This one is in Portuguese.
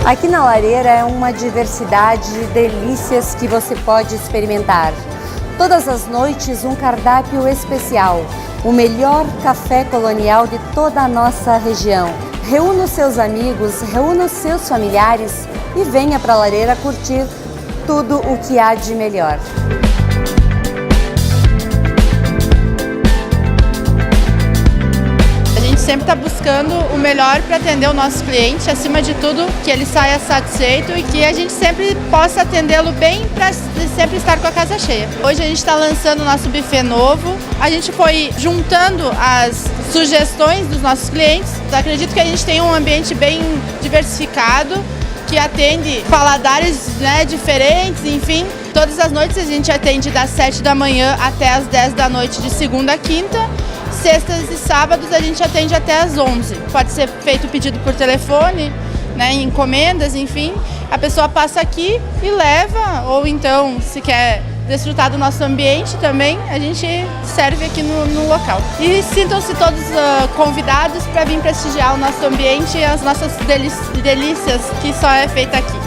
Aqui na Lareira é uma diversidade de delícias que você pode experimentar. Todas as noites um cardápio especial, o melhor café colonial de toda a nossa região. Reúna os seus amigos, reúna os seus familiares e venha para a Lareira curtir tudo o que há de melhor. Sempre está buscando o melhor para atender o nosso cliente, acima de tudo que ele saia satisfeito e que a gente sempre possa atendê-lo bem para sempre estar com a casa cheia. Hoje a gente está lançando o nosso buffet novo, a gente foi juntando as sugestões dos nossos clientes. Eu acredito que a gente tem um ambiente bem diversificado, que atende paladares, diferentes, enfim. Todas as noites a gente atende das 7 da manhã até as 10 da noite de segunda a quinta. Sextas e sábados a gente atende até às 11. Pode ser feito o pedido por telefone, encomendas, enfim. A pessoa passa aqui e leva, ou então, se quer desfrutar do nosso ambiente também, a gente serve aqui no local. E sintam-se todos convidados para vir prestigiar o nosso ambiente e as nossas delícias que só é feita aqui.